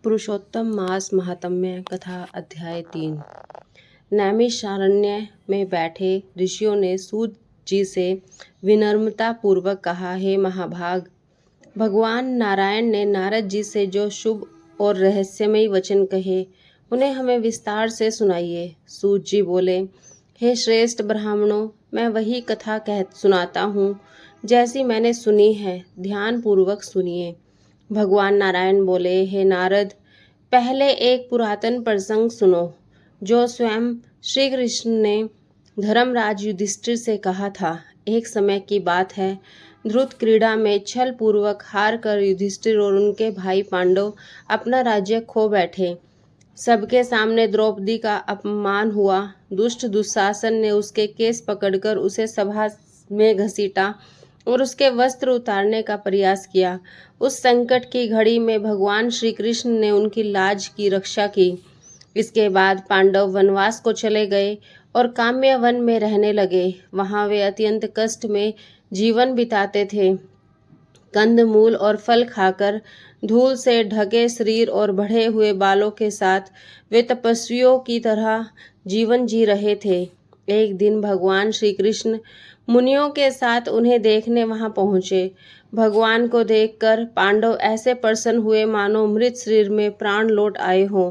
पुरुषोत्तम मास महात्म्य कथा अध्याय 3। नैमिषारण्य में बैठे ऋषियों ने सूत जी से विनम्रता पूर्वक कहा, हे महाभाग, भगवान नारायण ने नारद जी से जो शुभ और रहस्यमयी वचन कहे उन्हें हमें विस्तार से सुनाइए। सूत जी बोले, हे श्रेष्ठ ब्राह्मणों, मैं वही कथा सुनाता हूँ जैसी मैंने सुनी है, ध्यान पूर्वक सुनिए। भगवान नारायण बोले, हे नारद, पहले एक पुरातन प्रसंग सुनो जो स्वयं श्री कृष्ण ने धर्मराज युधिष्ठिर से कहा था। एक समय की बात है, ध्रुत क्रीड़ा में छल पूर्वक हार कर युधिष्ठिर और उनके भाई पांडव अपना राज्य खो बैठे। सबके सामने द्रौपदी का अपमान हुआ। दुष्ट दुशासन ने उसके केस पकड़कर उसे सभा में घसीटा और उसके वस्त्र उतारने का प्रयास किया। उस संकट की घड़ी में भगवान श्री कृष्ण ने उनकी लाज की रक्षा की। इसके बाद पांडव वनवास को चले गए और काम्य वन में रहने लगे। वहां वे अत्यंत कष्ट में जीवन बिताते थे। कंदमूल और फल खाकर धूल से ढके शरीर और बढ़े हुए बालों के साथ वे तपस्वियों की तरह जीवन जी रहे थे। एक दिन भगवान श्री कृष्ण मुनियों के साथ उन्हें देखने वहां पहुंचे। भगवान को देखकर पांडव ऐसे प्रसन्न हुए मानो मृत शरीर में प्राण लौट आए हों।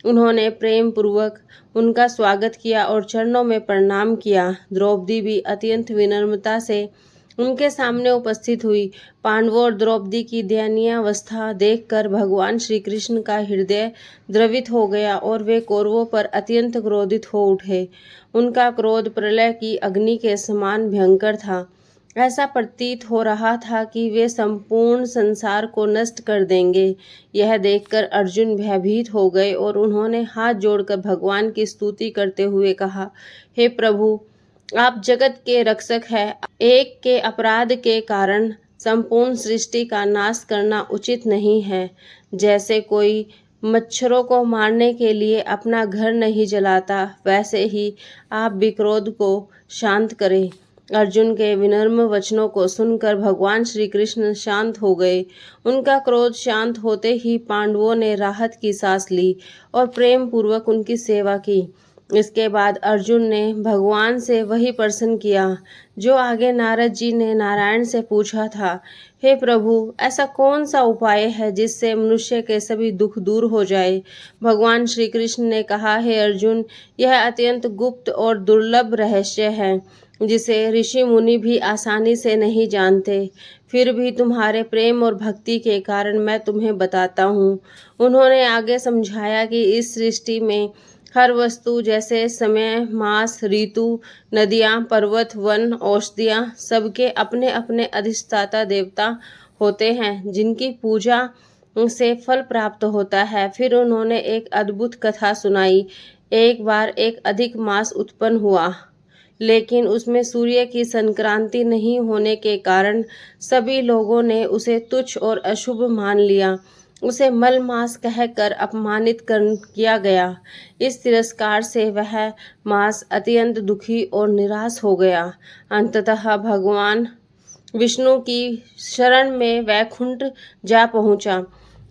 उन्होंने प्रेम पूर्वक उनका स्वागत किया और चरणों में प्रणाम किया। द्रौपदी भी अत्यंत विनम्रता से उनके सामने उपस्थित हुई। पांडवों और द्रौपदी की दयनीय अवस्था देखकर भगवान श्री कृष्ण का हृदय द्रवित हो गया और वे कौरवों पर अत्यंत क्रोधित हो उठे। उनका क्रोध प्रलय की अग्नि के समान भयंकर था। ऐसा प्रतीत हो रहा था कि वे संपूर्ण संसार को नष्ट कर देंगे। यह देखकर अर्जुन भयभीत हो गए और उन्होंने हाथ जोड़कर भगवान की स्तुति करते हुए कहा, हे प्रभु, आप जगत के रक्षक हैं। एक के अपराध के कारण संपूर्ण सृष्टि का नाश करना उचित नहीं है। जैसे कोई मच्छरों को मारने के लिए अपना घर नहीं जलाता, वैसे ही आप भी क्रोध को शांत करें। अर्जुन के विनम्र वचनों को सुनकर भगवान श्री कृष्ण शांत हो गए। उनका क्रोध शांत होते ही पांडवों ने राहत की सांस ली और प्रेम पूर्वक उनकी सेवा की। इसके बाद अर्जुन ने भगवान से वही प्रश्न किया जो आगे नारद जी ने नारायण से पूछा था, हे प्रभु, ऐसा कौन सा उपाय है जिससे मनुष्य के सभी दुख दूर हो जाए। भगवान श्री कृष्ण ने कहा, हे अर्जुन, यह अत्यंत गुप्त और दुर्लभ रहस्य है जिसे ऋषि मुनि भी आसानी से नहीं जानते। फिर भी तुम्हारे प्रेम और भक्ति के कारण मैं तुम्हें बताता हूँ। उन्होंने आगे समझाया कि इस सृष्टि में हर वस्तु जैसे समय, मास, ऋतु, नदियाँ, पर्वत, वन, औषधियाँ, सबके अपने अपने अधिष्ठाता देवता होते हैं जिनकी पूजा से फल प्राप्त होता है। फिर उन्होंने एक अद्भुत कथा सुनाई। एक बार एक अधिक मास उत्पन्न हुआ, लेकिन उसमें सूर्य की संक्रांति नहीं होने के कारण सभी लोगों ने उसे तुच्छ और अशुभ मान लिया। उसे मल मास कहकर अपमानित किया गया। इस तिरस्कार से वह मास अत्यंत दुखी और निराश हो गया। अंततः भगवान विष्णु की शरण में वैकुंठ जा पहुंचा।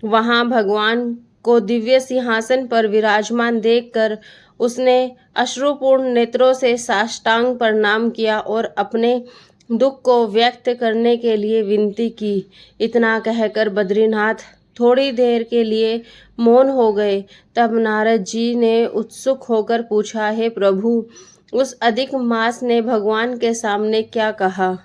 वहां भगवान को दिव्य सिंहासन पर विराजमान देखकर उसने अश्रुपूर्ण नेत्रों से साष्टांग प्रणाम किया और अपने दुख को व्यक्त करने के लिए विनती की। इतना कहकर बद्रीनाथ थोड़ी देर के लिए मौन हो गए। तब नारद जी ने उत्सुक होकर पूछा, हे प्रभु, उस अधिक मास ने भगवान के सामने क्या कहा।